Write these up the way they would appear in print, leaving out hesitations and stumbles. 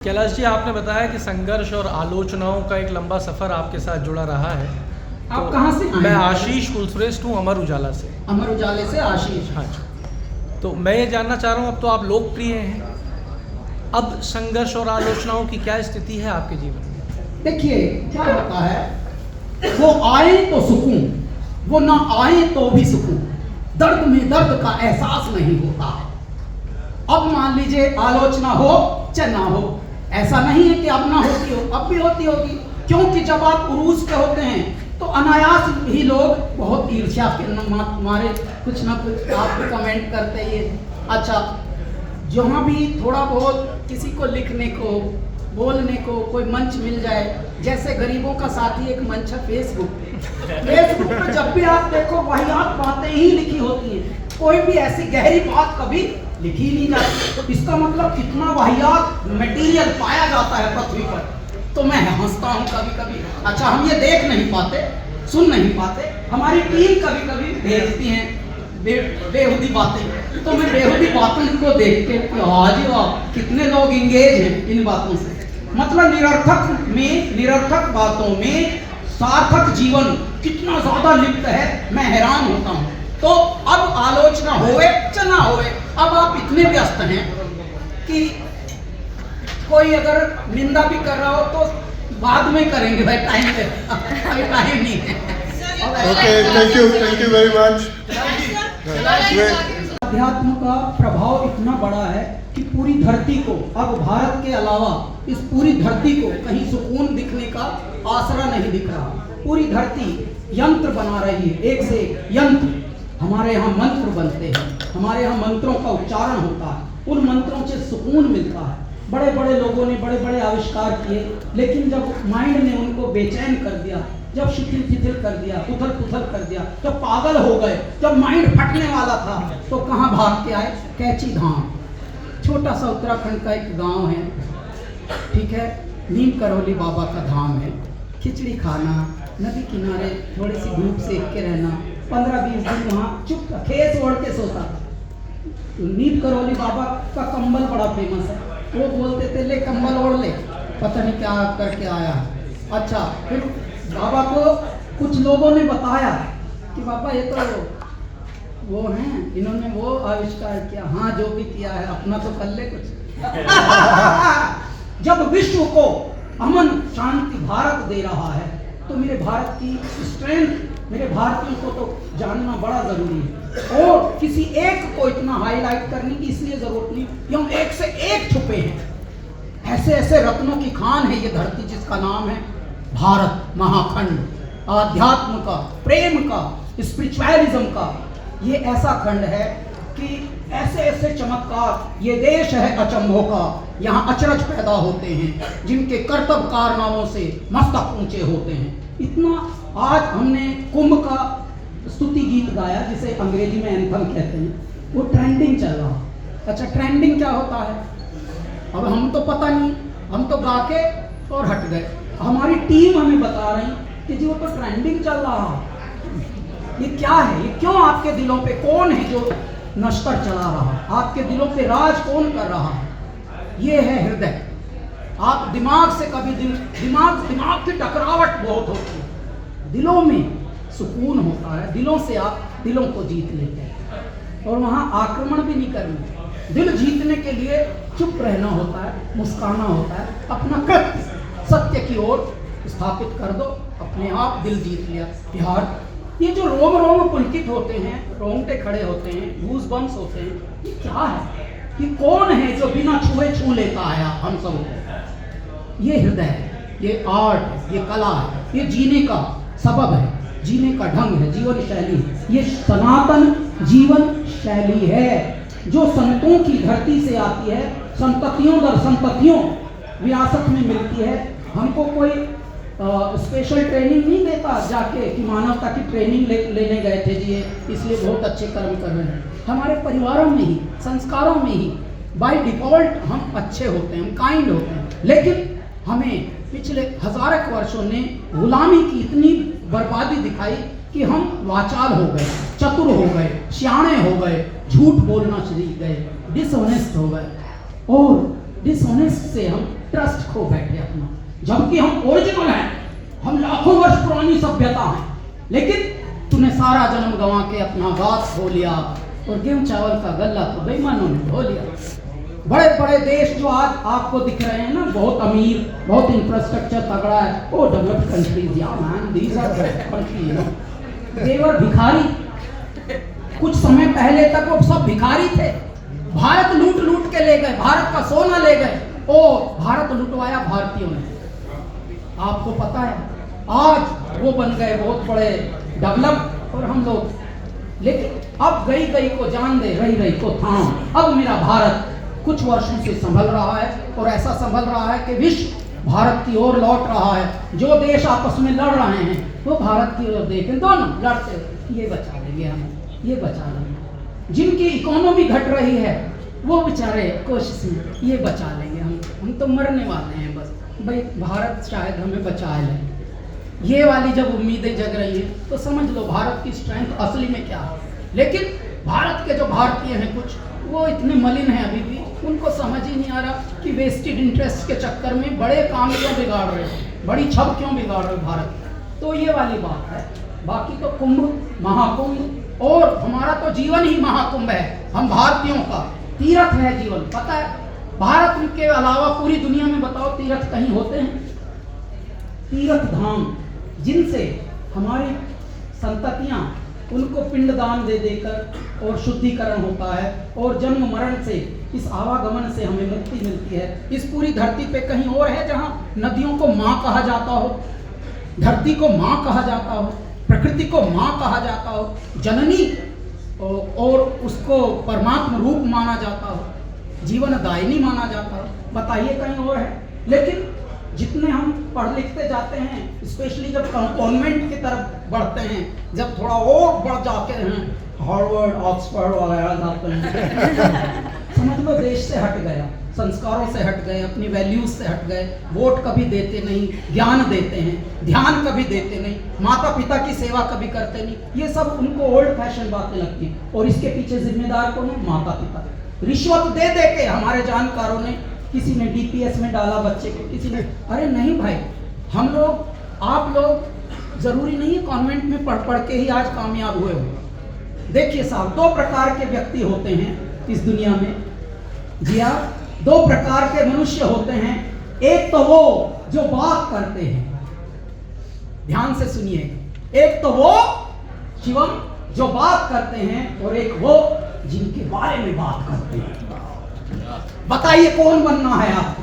कैलाश जी, आपने बताया कि संघर्ष और आलोचनाओं का एक लंबा सफ़र आपके साथ जुड़ा रहा है। आप कहाँ से आए? मैं आशीष कुलश्रेष्ठ हूँ, अमर उजाला से। अमर उजाले से आशीष। हाँ जी। तो मैं ये जानना चाह रहा हूँ, अब तो आप लोकप्रिय हैं, अब संघर्ष और आलोचनाओं की क्या स्थिति है आपके जीवन में? देखिए क्या होता है, वो आए तो सुकून, वो ना आए तो भी सुकून। दर्द में दर्द का एहसास नहीं होता। अब मान लीजिए आलोचना हो चाहे ना हो, ऐसा नहीं है कि अब ना होती हो, अब भी होती होगी, क्योंकि जब आप उरूज पे होते हैं तो अनायास ही लोग बहुत ईर्ष्या के मारे कुछ ना कुछ आप कमेंट करते ही। अच्छा, जहाँ भी थोड़ा बहुत किसी को लिखने को बोलने को कोई मंच मिल जाए, जैसे गरीबों का साथी एक मंच है फेसबुक पे जब भी आप देखो वही आप बातें ही लिखी होती हैं, कोई भी ऐसी गहरी बात कभी लिखी नहीं जाती। इसका मतलब कितना वाहियात मटेरियल पाया जाता है पृथ्वी पर। तो मैं हंसता हूँ कभी कभी। अच्छा, हम ये देख नहीं पाते, सुन नहीं पाते, हमारी टीम कभी कभी भेजती है बेहुदी बातें, तो मैं बेहुदी बातों को देख के आज कितने लोग इंगेज हैं इन बातों से। मतलब निरर्थक बातों में सार्थक जीवन कितना ज्यादा लिप्त है, मैं हैरान होता हूँ। तो अब आलोचना होवे या ना होवे, अब आप इतने व्यस्त हैं कि कोई अगर निंदा भी कर रहा हो तो बाद में करेंगे भाई, टाइम पे टाइम नहीं है। Okay, thank you very much. अध्यात्म का प्रभाव इतना बड़ा है कि पूरी धरती को, अब भारत के अलावा इस पूरी धरती को कहीं सुकून दिखने का आसरा नहीं दिख रहा। पूरी धरती यंत्र बना रही है, एक से एक यंत्र। हमारे यहाँ मंत्र बनते हैं, हमारे यहाँ मंत्रों का उच्चारण होता है, उन मंत्रों से सुकून मिलता है। बड़े बड़े लोगों ने बड़े बड़े आविष्कार किए, लेकिन जब माइंड ने उनको बेचैन कर दिया, जब शिथिल कर दिया, उथल पुथल कर दिया, जब पागल हो गए, जब माइंड फटने वाला था, तो कहाँ भाग के आए? कैची धाम, छोटा सा उत्तराखंड का एक गांव है, ठीक है, नीम करौली बाबा का धाम है। खिचड़ी खाना, नदी किनारे थोड़ी सी धूप सेक के रहना, 15-20 दिन वहाँ चुप खेस ओढ़ के सोता था। नीम करौली बाबा का कंबल बड़ा फेमस है, वो बोलते थे ले कंबल ओढ़ ले, पता नहीं क्या करके आया। अच्छा, फिर बाबा को कुछ लोगों ने बताया कि बाबा ये तो वो हैं, इन्होंने वो आविष्कार किया। हाँ, जो भी किया है अपना तो कर ले कुछ। जब विश्व को अमन शांति भारत दे रहा है, तो मेरे भारत की स्ट्रेंथ, मेरे भारतीयों को तो जानना बड़ा जरूरी है। और किसी एक को इतना हाईलाइट करने की इसलिए जरूरत नहीं कि हम एक से एक छुपे हैं। ऐसे ऐसे रत्नों की खान है ये धरती, जिसका नाम है भारत महाखंड। आध्यात्म का, प्रेम का, स्पिरिचुअलिज्म का ये ऐसा खंड है कि ऐसे ऐसे चमत्कार, ये देश है अचंभों का। यहाँ अचरज पैदा होते हैं जिनके कर्तव्य कारनामों से मस्तक ऊंचे होते हैं। इतना आज हमने कुंभ का स्तुति गीत गाया, जिसे अंग्रेजी में एंथम कहते हैं, वो ट्रेंडिंग चल रहा। अच्छा, ट्रेंडिंग क्या होता है अब हम तो पता नहीं, हम तो गा के और हट गए। हमारी टीम हमें बता रही कि जी वो तो ट्रेंडिंग चल रहा। ये क्या है? ये क्यों आपके दिलों पे, कौन है जो नश्तर चला रहा? आपके दिलों पे राज कौन कर रहा है? ये है हृदय। आप दिमाग से कभी दिमाग की टकरावट बहुत होती है, दिलों में सुकून होता है, दिलों से आप दिलों को जीत लेते हैं। और वहाँ आक्रमण भी नहीं करना, दिल जीतने के लिए चुप रहना होता है, मुस्काना होता है, अपना कृत्य सत्य की ओर स्थापित कर दो, अपने आप दिल जीत लिया। बिहार, ये जो रोम रोम पुलकित होते हैं, रोंगटे खड़े होते हैं, गूज बम्स होते हैं, ये क्या है? कि कौन है जो बिना छुए छू लेता है हम सब को? ये हृदय है, ये आर्ट है, ये कला है, ये जीने का सबब है, जीने का ढंग है, जीवन शैली है। ये सनातन जीवन शैली है जो संतों की धरती से आती है, संततियों दर संततियों विरासत में मिलती है। हमको कोई स्पेशल ट्रेनिंग नहीं देता जाके कि मानवता की ट्रेनिंग लेने गए थे जी, इसलिए बहुत अच्छे कर्म कर रहे हैं। हमारे परिवारों में ही, संस्कारों में ही बाय डिफॉल्ट हम अच्छे होते हैं, हम काइंड होते हैं। लेकिन हमें पिछले हजारों वर्षों ने गुलामी की इतनी बर्बादी दिखाई कि हम वाचाल हो गए, चतुर हो गए, सियाणे हो गए, झूठ बोलना सीख गए, डिसऑनेस्ट हो गए। और डिसऑनेस्ट से हम ट्रस्ट खो बैठे अपना, जबकि हम ओरिजिनल हैं, हम लाखों वर्ष पुरानी सभ्यता हैं, लेकिन तूने सारा जन्म गंवा के अपना घास खो लिया और गेहूं चावल का गल्ला तो बेईमानों ने ढो लिया। बड़े बड़े देश जो आज आपको दिख रहे हैं ना, बहुत अमीर, बहुत इंफ्रास्ट्रक्चर तगड़ा है, वो डेवलप्ड कंट्रीज, या man these are country, you know, they were भिखारी। कुछ समय पहले तक वो सब भिखारी थे। भारत लूट लूट के ले गए, भारत का सोना ले गए, ओ भारत लुटवाया भारतीयों ने। आपको पता है आज वो बन गए बहुत बड़े डेवलप और हम लोग, लेकिन अब गई गई को जान दे, रही रही को थाम। अब मेरा भारत कुछ वर्षों से संभल रहा है और ऐसा संभल रहा है कि विश्व भारत की ओर लौट रहा है। जो देश आपस में लड़ रहे हैं वो भारत की ओर देखें, दोनों लड़ते, ये बचा लेंगे हम, ये बचा लेंगे। जिनकी इकोनॉमी घट रही है वो बेचारे कोशिश में, ये बचा लेंगे हम तो मरने वाले हैं बस, भाई भारत शायद हमें बचा ले। ये वाली जब उम्मीदें जग रही हैं तो समझ लो भारत की स्ट्रेंथ असली में क्या है। लेकिन भारत के जो भारतीय हैं कुछ, वो इतने मलिन हैं अभी भी, उनको समझ ही नहीं आ रहा कि वेस्टेड इंटरेस्ट के चक्कर में बड़े काम क्यों बिगाड़ रहे हैं, बड़ी छब क्यों बिगाड़ रहे हो भारत। तो ये वाली बात है। बाकी तो कुंभ, महाकुंभ, और हमारा तो जीवन ही महाकुंभ है। हम भारतीयों का तीर्थ है जीवन, पता है। भारत के अलावा पूरी दुनिया में बताओ तीर्थ कहीं होते हैं? तीर्थ धाम जिनसे हमारी संततियां, उनको पिंडदान दे देकर और शुद्धिकरण होता है, और जन्म मरण से, इस आवागमन से हमें मुक्ति मिलती है। इस पूरी धरती पे कहीं और है जहां नदियों को माँ कहा जाता हो, धरती को माँ कहा जाता हो, प्रकृति को माँ कहा जाता हो, जननी, और उसको परमात्मा रूप माना जाता हो, जीवन दायिनी माना जाता हो? बताइए कहीं और है? लेकिन जितने हम पढ़ लिखते जाते हैं, स्पेशली जब कॉन्वेंट की तरफ बढ़ते हैं, जब थोड़ा और बढ़ जाते हैं, हार्वर्ड, ऑक्सफोर्ड वगैरह जाते हैं, समझ लो देश से हट गया, संस्कारों से हट गए, अपनी वैल्यूज से हट गए, वोट कभी देते नहीं, ज्ञान देते हैं, ध्यान कभी देते नहीं, माता पिता की सेवा कभी करते नहीं। ये सब उनको ओल्ड फैशन बातें लगती हैं, और इसके पीछे जिम्मेदार कौन है? माता पिता। रिश्वत दे दे के हमारे जानकारों ने, किसी ने डीपीएस में डाला बच्चे को, किसी ने, अरे नहीं भाई, हम लोग, आप लोग जरूरी नहीं है कॉन्वेंट में पढ़ पढ़ के ही आज कामयाब हुए हो। देखिए साहब, दो प्रकार के व्यक्ति होते हैं इस दुनिया में, जी हाँ, दो प्रकार के मनुष्य होते हैं। एक तो वो जो बात करते हैं, ध्यान से सुनिएगा, एक तो वो शिवम जो बात करते हैं, और एक वो जिनके बारे में बात करते हैं। बताइए कौन बनना है आपको?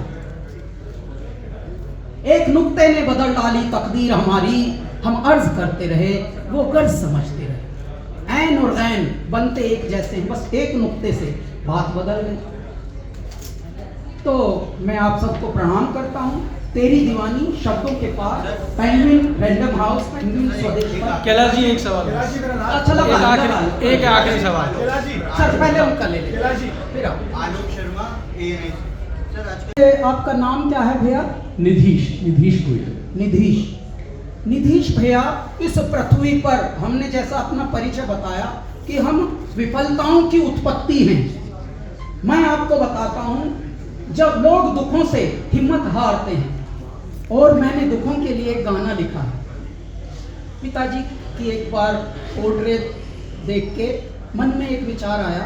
एक नुक्ते ने बदल डाली तकदीर हमारी, हम अर्ज करते रहे, वो गर्ज समझते रहे। ऐन और ऐन बनते एक जैसे हैं, बस एक नुक्ते से बात बदल गई। तो मैं आप सबको प्रणाम करता हूँ। तेरी दीवानी शब्दों के पास, पेंगुइन रैंडम हाउस, पेंगुइन स्वदेश पर। कैलाश जी एक सवाल, अच्छा लगा, एक आखिरी सवाल सर, पहले उनका ले ले, फिर आलोक शर्मा, आपका नाम क्या है भैया? निधीश गोयल। निधीश भैया, इस पृथ्वी पर हमने जैसा अपना परिचय बताया कि हम विफलताओं की उत्पत्ति हैं। मैं आपको बताता हूं, जब लोग दुखों से हिम्मत हारते हैं, और मैंने दुखों के लिए एक गाना लिखा है। पिताजी की एक बार पोर्ट्रेट देख के मन में एक विचार आया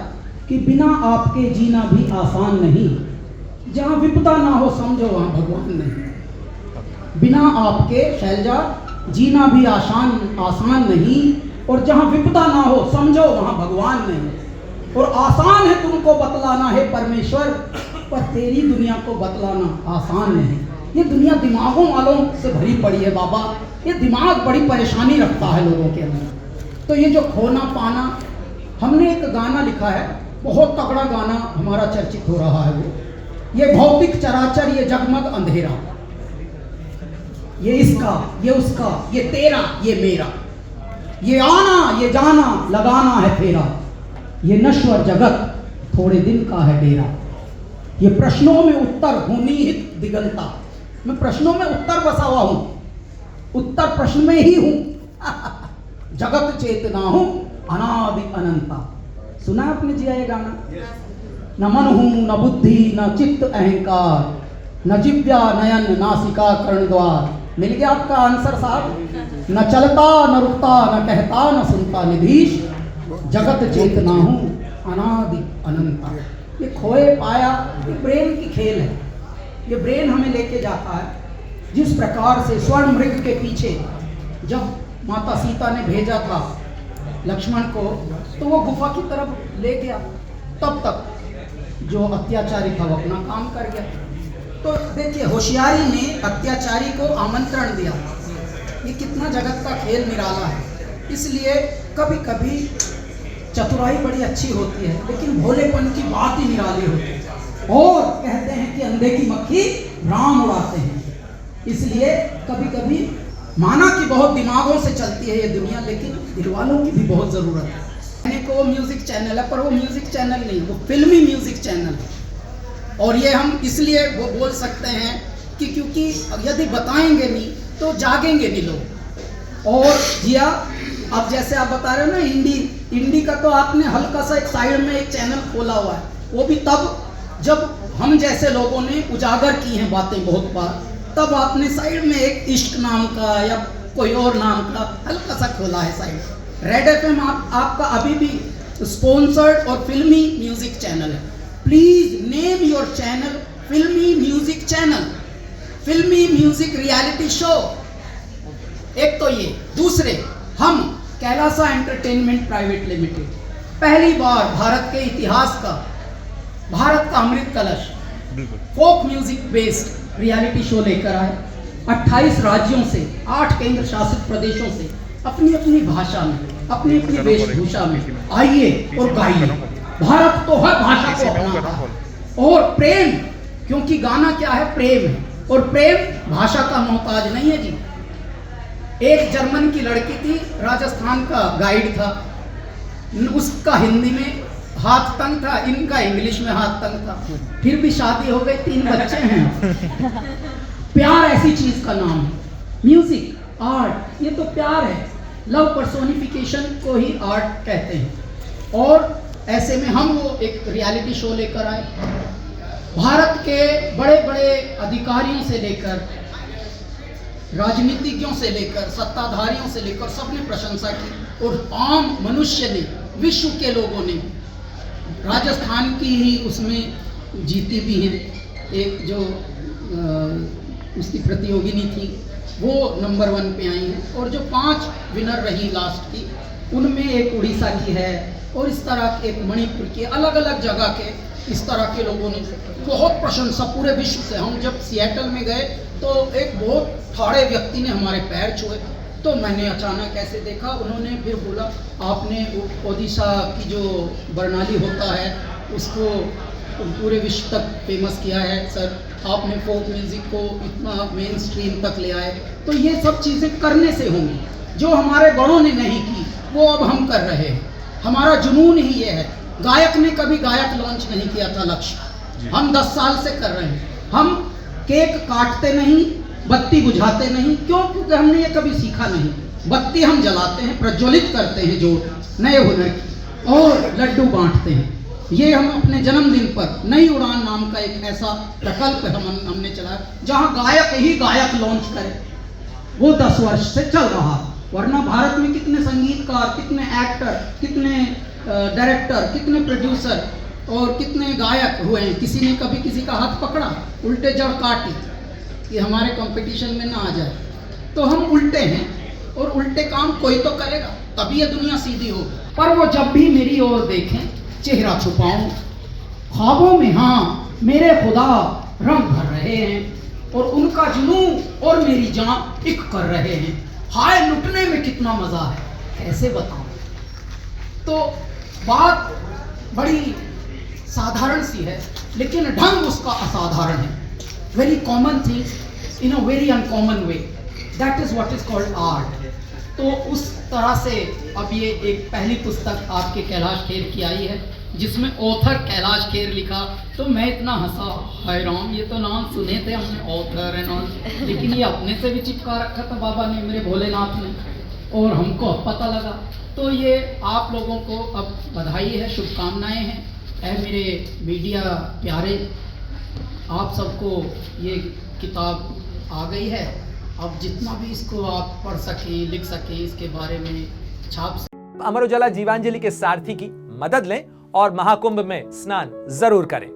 कि बिना आपके जीना भी आसान नहीं, जहाँ विपदा ना हो समझो वहाँ भगवान नहीं। बिना आपके शैलजा जीना भी आसान नहीं, और जहाँ विपदा ना हो समझो वहाँ भगवान नहीं। और आसान है तुमको बतलाना है परमेश्वर, पर तेरी दुनिया को बतलाना आसान नहीं। ये दुनिया दिमागों वालों से भरी पड़ी है बाबा, ये दिमाग बड़ी परेशानी रखता है लोगों के अंदर। तो ये जो खोना पाना, हमने एक गाना लिखा है, बहुत तगड़ा गाना हमारा चर्चित हो रहा है, वो ये भौतिक चराचर, ये जगमग अंधेरा, ये इसका, ये उसका, ये तेरा, ये मेरा, ये आना, ये जाना, लगाना है फेरा, ये नश्वर जगत थोड़े दिन का है डेरा, ये प्रश्नों में उत्तर हुनिहित दिगंता। मैं प्रश्नों में उत्तर बसा हुआ हूं, उत्तर प्रश्न में ही हूं। जगत चेतना हूं, अनादि अनंता। सुना आपने जिया ये गाना? न मन हूं, न बुद्धि, न चित्त अहंकार, न जिव्या नयन नासिका कर्ण द्वार। मिल गया आपका आंसर साहब। न चलता न रुकता न कहता न सुनता निधीश, जगत चेतना हूँ अनादि अनंता। ये खोए पाया, ये ब्रेन की खेल है। ये ब्रेन हमें लेके जाता है। जिस प्रकार से स्वर्ण मृग के पीछे जब माता सीता ने भेजा था लक्ष्मण को, तो वो गुफा की तरफ ले गया, तब तक जो अत्याचारी था वो अपना काम कर गया। तो देखिए, होशियारी ने अत्याचारी को आमंत्रण दिया। ये कितना जगत का खेल निराला है। इसलिए कभी कभी चतुराई बड़ी अच्छी होती है, लेकिन भोलेपन की बात ही निराली होती है। और कहते हैं कि अंधे की मक्खी राम उड़ाते हैं। इसलिए कभी कभी माना कि बहुत दिमागों से चलती है ये दुनिया, लेकिन दिलवालों की भी बहुत ज़रूरत है। मैंने को म्यूज़िक चैनल है, पर वो म्यूज़िक चैनल नहीं, वो फिल्मी म्यूज़िक चैनल है। और ये हम इसलिए वो बोल सकते हैं कि क्योंकि यदि बताएंगे नहीं तो जागेंगे नहीं लोग। और जिया, अब जैसे आप बता रहे हो ना हिंदी का, तो आपने हल्का सा एक साइड में एक चैनल खोला हुआ है। वो भी तब जब हम जैसे लोगों ने उजागर की हैं बातें बहुत बार, तब आपने साइड में एक इश्क नाम का या कोई और नाम का हल्का सा खोला है साइड। रेड एफएम आपका अभी भी स्पॉन्सर्ड और फिल्मी म्यूजिक चैनल है। प्लीज नेम योर चैनल फिल्मी म्यूजिक चैनल, फिल्मी म्यूजिक रियलिटी शो। एक तो ये, दूसरे हम कैलासा एंटरटेनमेंट प्राइवेट लिमिटेड पहली बार भारत के इतिहास का, भारत का Amrit Kalash folk music based reality show लेकर आए। 28 राज्यों से 8 केंद्र शासित प्रदेशों से अपनी अपनी भाषा में, अपनी अपनी वेशभूषा में आइए और गाइए। भारत तो हर भाषा को अपनाता है। और प्रेम, क्योंकि गाना क्या है, प्रेम है, और प्रेम भाषा का मोहताज नहीं है जी। एक जर्मन की लड़की थी, राजस्थान का गाइड था, उसका हिंदी में हाथ तंग था, इनका इंग्लिश में हाथ तंग था, फिर भी शादी हो गई, 3 बच्चे हैं। प्यार ऐसी चीज का नाम है। म्यूजिक, आर्ट, ये तो प्यार है। लव पर्सोनिफिकेशन को ही आर्ट कहते हैं। और ऐसे में हम वो एक रियलिटी शो लेकर आए। भारत के बड़े बड़े अधिकारियों से लेकर, राजनीतिज्ञों से लेकर, सत्ताधारियों से लेकर सबने प्रशंसा की। और आम मनुष्य ने, विश्व के लोगों ने, राजस्थान की ही उसमें जीती भी हैं। एक जो उसकी प्रतियोगिनी थी वो नंबर 1 पे आई हैं। और जो 5 विनर रही लास्ट की, उनमें एक उड़ीसा की है, और इस तरह के एक मणिपुर के, अलग अलग जगह के इस तरह के लोगों ने बहुत प्रशंसा पूरे विश्व से। हम जब सिएटल में गए तो एक बहुत ठाड़े व्यक्ति ने हमारे पैर छुए, तो मैंने अचानक ऐसे देखा, उन्होंने फिर बोला, आपने ओडिशा की जो बरनाली होता है उसको पूरे विश्व तक फेमस किया है सर, आपने फोक म्यूज़िक को इतना मेन स्ट्रीम तक ले आए। तो ये सब चीज़ें करने से होंगी, जो हमारे बड़ों ने नहीं की वो अब हम कर रहे हैं। हमारा जुनून ही ये है। गायक ने कभी गायक लॉन्च नहीं किया था लक्ष्य, हम 10 साल से कर रहे हैं। हम केक काटते नहीं, बत्ती बुझाते नहीं। क्यों? क्योंकि हमने ये कभी सीखा नहीं। बत्ती हम जलाते हैं, प्रज्वलित करते हैं जोत नए हुनर की, और लड्डू बांटते हैं। ये हम अपने जन्मदिन पर नई उड़ान नाम का एक ऐसा प्रकल्प हमने चलाया, जहां गायक ही गायक लॉन्च करे। वो 10 वर्ष से चल रहा। वरना भारत में कितने संगीतकार, कितने एक्टर, कितने डायरेक्टर, कितने प्रोड्यूसर और कितने गायक हुए हैं। किसी ने कभी किसी का हाथ पकड़ा, उल्टे जड़ काटी कि हमारे कंपटीशन में ना आ जाए। तो हम उल्टे हैं, और उल्टे काम कोई तो करेगा, तभी ये दुनिया सीधी हो। पर वो जब भी मेरी ओर देखें, चेहरा छुपाऊं, ख्वाबों में हाँ मेरे खुदा रंग भर रहे हैं, और उनका जुनून और मेरी जान एक कर रहे हैं। हाय लुटने में कितना मजा है, कैसे बताऊं। तो बात बड़ी साधारण सी है, लेकिन ढंग उसका असाधारण है। Very common things in a very uncommon way, that is what is called art. तो उस तरह से अब ये एक पहली पुस्तक आपके कैलाश खेर की आई है, जिसमें ऑथर कैलाश खेर लिखा। तो मैं इतना हंसा, हाय राम, ये तो नाम सुने थे हमने, ऑथर एंड ऑल, लेकिन ये अपने से भी चिपका रखा था बाबा ने, मेरे भोलेनाथ ने, और हमको अब पता लगा। तो ये आप लोगों को अब बधाई है, शुभकामनाएं हैं। ऐ मेरे मीडिया प्यारे, आप सबको ये किताब आ गई है। अब जितना भी इसको आप पढ़ सकें, लिख सकें, इसके बारे में छाप अमर उजाला जीवांजलि के सारथी की मदद लें और महाकुंभ में स्नान जरूर करें।